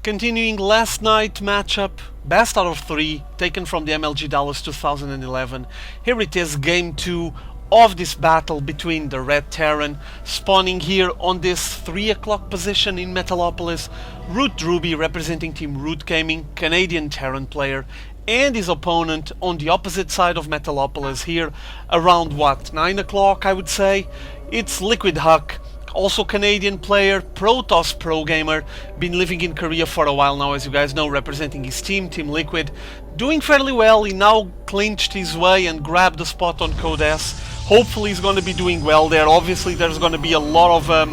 Continuing last night matchup, best out of 3, taken from the MLG Dallas 2011. Here it is, game 2 of this battle between the Red Terran, spawning here on this 3 o'clock position in Metalopolis. ROOTdrewbie, representing Team Root Gaming, Canadian Terran player, and his opponent on the opposite side of Metalopolis here, around what, 9 o'clock I would say. It's LiquidHuk, also Canadian player, Protoss pro gamer, been living in Korea for a while now, as you guys know, representing his team, Team Liquid, doing fairly well. He now clinched his way and grabbed the spot on Code S. Hopefully he's going to be doing well there. Obviously there's going to be a lot of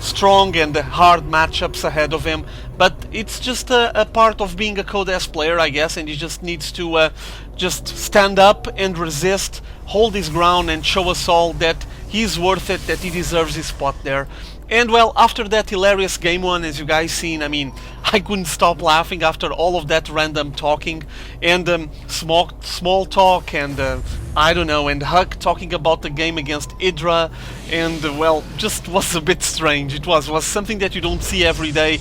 strong and hard matchups ahead of him, but it's just a part of being a Code S player, I guess, and he just needs to just stand up and resist, hold his ground, and show us all that he's worth it, that he deserves his spot there. And well, after that hilarious game 1, as you guys seen, I mean, I couldn't stop laughing after all of that random talking and small talk and I don't know, and Huk talking about the game against Hydra, and well, just was a bit strange. It was something that you don't see every day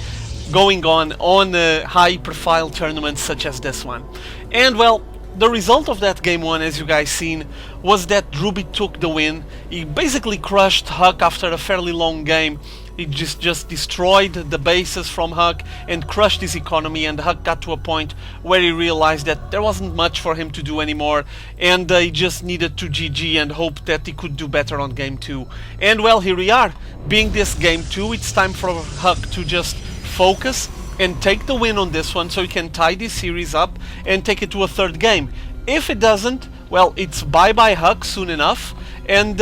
going on high profile tournaments such as this one. And well, the result of that game 1, as you guys seen, was that Drewbie took the win. He basically crushed Huk after a fairly long game. He just destroyed the bases from Huk and crushed his economy, and Huk got to a point where he realized that there wasn't much for him to do anymore, and he just needed to GG and hope that he could do better on game 2. And well, here we are. Being this game 2, it's time for Huk to just focus and take the win on this one, so he can tie this series up and take it to a 3rd game. If it doesn't, well, it's bye-bye Huk soon enough, and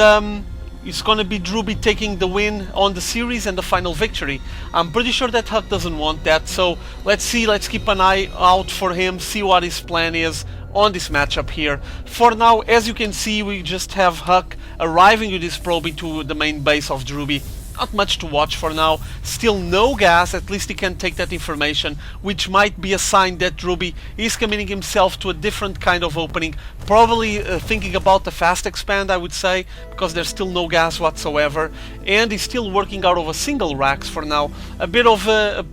it's gonna be Drewbie taking the win on the series and the final victory. I'm pretty sure that Huk doesn't want that, so let's see, let's keep an eye out for him, see what his plan is on this matchup here. For now, as you can see, we just have Huk arriving with his probe into the main base of Drewbie. Not much to watch for now, still no gas, at least he can take that information, which might be a sign that Drewbie is committing himself to a different kind of opening, probably thinking about the fast expand, I would say, because there's still no gas whatsoever, and he's still working out of a single racks for now. A bit of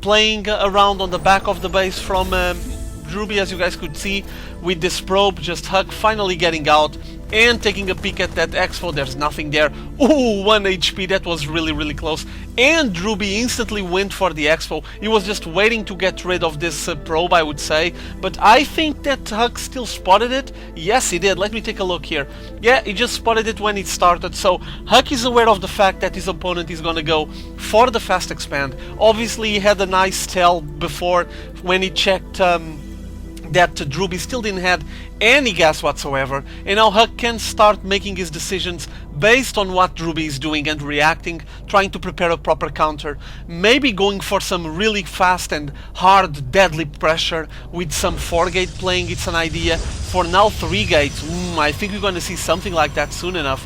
playing around on the back of the base from Drewbie, as you guys could see, with this probe, just Huk finally getting out and taking a peek at that expo. There's nothing there. Ooh, 1 HP, that was really close. And Drewbie instantly went for the expo. He was just waiting to get rid of this probe, I would say. But I think that Huk still spotted it. Yes, he did. Let me take a look here. Yeah, he just spotted it when it started. So Huk is aware of the fact that his opponent is gonna go for the fast expand. Obviously, he had a nice tell before when he checked that Drewbie still didn't have any gas whatsoever, and now Huk can start making his decisions based on what Drewbie is doing and reacting, trying to prepare a proper counter, maybe going for some really fast and hard deadly pressure with some 4-gate playing. It's an idea. For now, 3 gates. I think we're going to see something like that soon enough.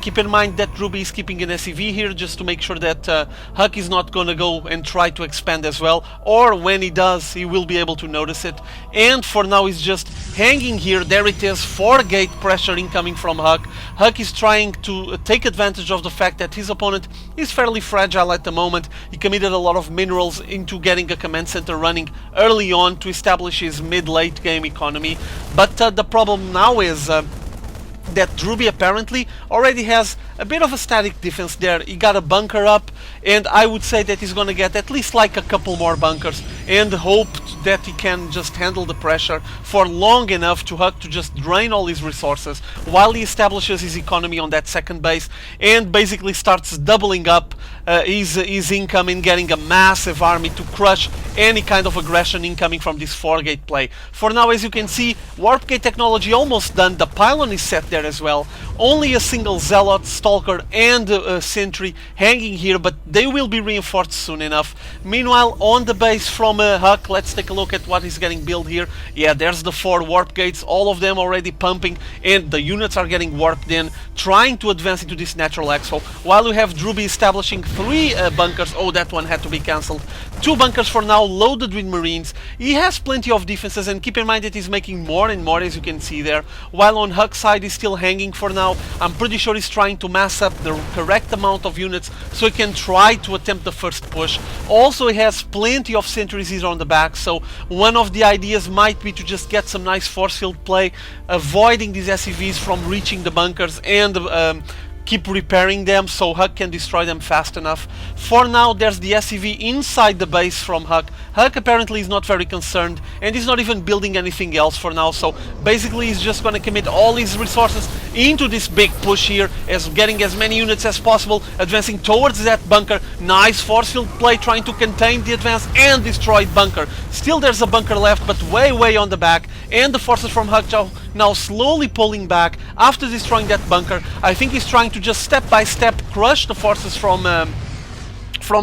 Keep in mind that Drewbie is keeping an SEV here just to make sure that Huk is not going to go and try to expand as well, or when he does, he will be able to notice it. And for now, he's just hanging here. There it is, 4-gate pressure incoming from Huk. Huk is trying to take advantage of the fact that his opponent is fairly fragile at the moment. He committed a lot of minerals into getting a command center running early on to establish his mid-late game economy. But the problem now is that Drewbie apparently already has a bit of a static defense there. He got a bunker up, and I would say that he's gonna get at least like a couple more bunkers and hope that he can just handle the pressure for long enough to Huk to just drain all his resources while he establishes his economy on that 2nd base and basically starts doubling up his income and getting a massive army to crush any kind of aggression incoming from this 4-gate play. For now, as you can see, warp gate technology almost done. The pylon is set there as well. Only a single Zealot, Stalker and Sentry hanging here, but they will be reinforced soon enough. Meanwhile, on the base from Huk, let's take a look at what is getting built here. Yeah, there's the 4 warp gates, all of them already pumping, and the units are getting warped in, trying to advance into this natural expo, while we have Drewbie establishing 3 bunkers. Oh, that one had to be cancelled, 2 bunkers for now, loaded with Marines. He has plenty of defenses, and keep in mind that he's making more and more, as you can see there. While on Huck's side, he's still hanging for now. I'm pretty sure he's trying to mass up the correct amount of units so he can try to attempt the first push. Also, he has plenty of sentries here on the back, so one of the ideas might be to just get some nice force field play, avoiding these SCVs from reaching the bunkers, and keep repairing them so Huck can destroy them fast enough. For now, there's the SCV inside the base from Huck. Huck apparently is not very concerned, and he's not even building anything else for now, so basically he's just gonna commit all his resources into this big push here, as getting as many units as possible, advancing towards that bunker. Nice force field play, trying to contain the advance and destroy bunker. Still there's a bunker left, but way on the back, and the forces from Huck now slowly pulling back after destroying that bunker. I think he's trying to just step by step crush the forces from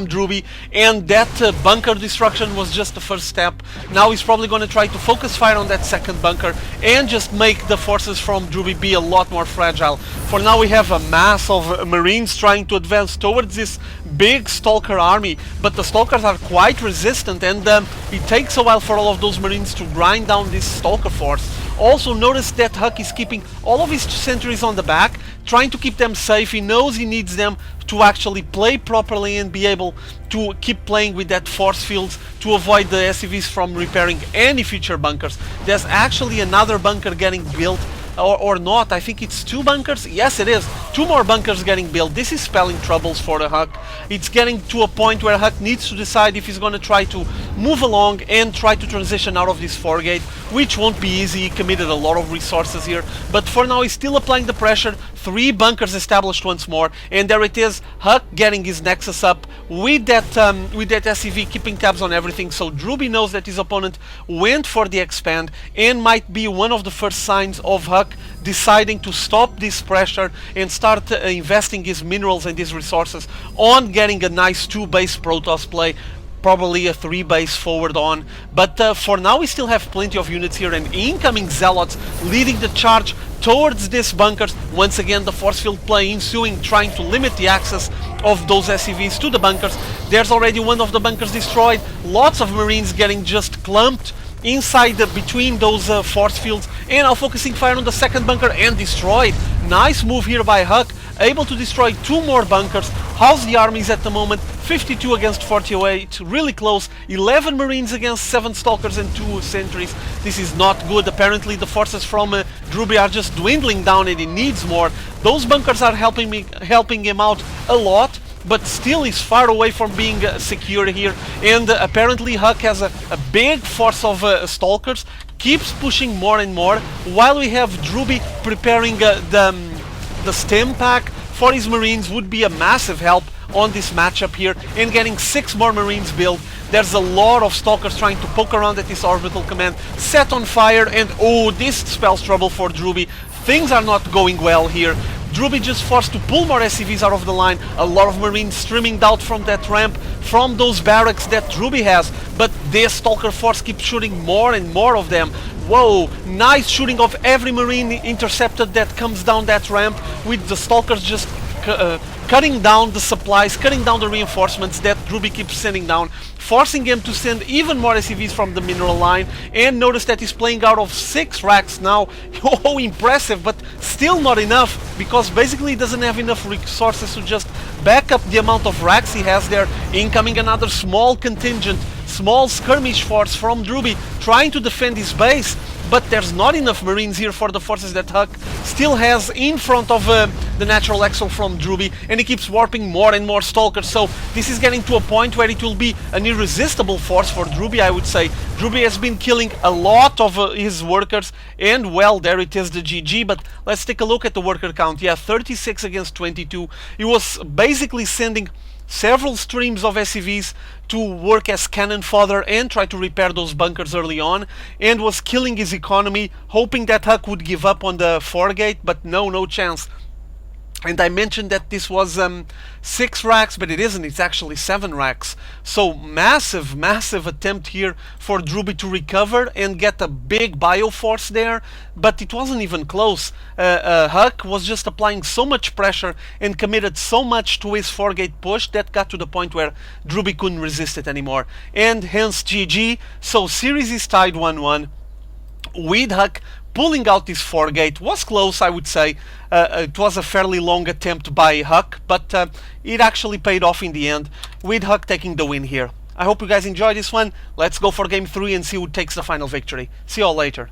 Drewbie, and that bunker destruction was just the first step. Now he's probably going to try to focus fire on that second bunker and just make the forces from Drewbie be a lot more fragile. For now we have a mass of Marines trying to advance towards this big Stalker army, but the Stalkers are quite resistant, and it takes a while for all of those Marines to grind down this Stalker force. Also notice that Huck is keeping all of his sentries on the back, trying to keep them safe. He knows he needs them to actually play properly and be able to keep playing with that force fields to avoid the SCVs from repairing any future bunkers. There's actually another bunker getting built, or not. I think it's 2 bunkers. Yes, it is. 2 more bunkers getting built. This is spelling troubles for the Huck. It's getting to a point where Huck needs to decide if he's going to try to move along and try to transition out of this 4-gate, which won't be easy. He committed a lot of resources here, but for now he's still applying the pressure. 3 bunkers established once more, and there it is, Huck getting his Nexus up with that SCV, keeping tabs on everything. So Drewbie knows that his opponent went for the expand, and might be one of the first signs of Huck deciding to stop this pressure and start investing his minerals and his resources on getting a nice 2-base Protoss play, probably a 3-base forward on. But for now we still have plenty of units here, and incoming Zealots leading the charge towards these bunkers. Once again the force field play ensuing, trying to limit the access of those SCVs to the bunkers. There's already one of the bunkers destroyed. Lots of Marines getting just clumped inside between those force fields, and now focusing fire on the second bunker and destroyed. Nice move here by Huck, able to destroy 2 more bunkers. How's the armies at the moment? 52 against 48, really close. 11 Marines against 7 Stalkers and 2 sentries. This is not good. Apparently the forces from Drewbie are just dwindling down, and he needs more. Those bunkers are helping him out a lot, but still is far away from being secure here. And apparently Huck has a big force of Stalkers, keeps pushing more and more, while we have Drewbie preparing the stem pack for his Marines. Would be a massive help on this matchup here, and getting 6 more Marines built. There's a lot of Stalkers trying to poke around at this orbital command, set on fire, and oh, this spells trouble for Drewbie. Things are not going well here. Drewbie just forced to pull more SCVs out of the line. A lot of Marines streaming out from that ramp, from those barracks that Drewbie has, but this Stalker force keeps shooting more and more of them. Whoa, nice shooting of every Marine intercepted that comes down that ramp, with the Stalkers just cutting down the supplies, cutting down the reinforcements that Drewbie keeps sending down, forcing him to send even more SCVs from the mineral line. And notice that he's playing out of 6 racks now. Oh, impressive, but still not enough, because basically he doesn't have enough resources to just back up the amount of racks he has there. Incoming another small contingent, small skirmish force from Drewbie, trying to defend his base. But there's not enough Marines here for the forces that Huck still has in front of the natural exo from Drewbie, and he keeps warping more and more Stalkers. So this is getting to a point where it will be an irresistible force for Drewbie, I would say. Drewbie has been killing a lot of his workers, and well, there it is, the GG. But let's take a look at the worker count. Yeah, 36 against 22. He was basically sending several streams of SCVs to work as cannon fodder and try to repair those bunkers early on, and was killing his economy, hoping that Huck would give up on the 4-gate, but no chance. And I mentioned that this was 6 racks, but it isn't, it's actually 7 racks. So massive, massive attempt here for Drewbie to recover and get a big bioforce there, but it wasn't even close. Huck was just applying so much pressure and committed so much to his 4-gate push that got to the point where Drewbie couldn't resist it anymore. And hence GG, so series is tied 1-1. With Huck pulling out this 4-gate was close, I would say. It was a fairly long attempt by Huck, but it actually paid off in the end, with Huck taking the win here. I hope you guys enjoyed this one. Let's go for game 3 and see who takes the final victory. See you all later.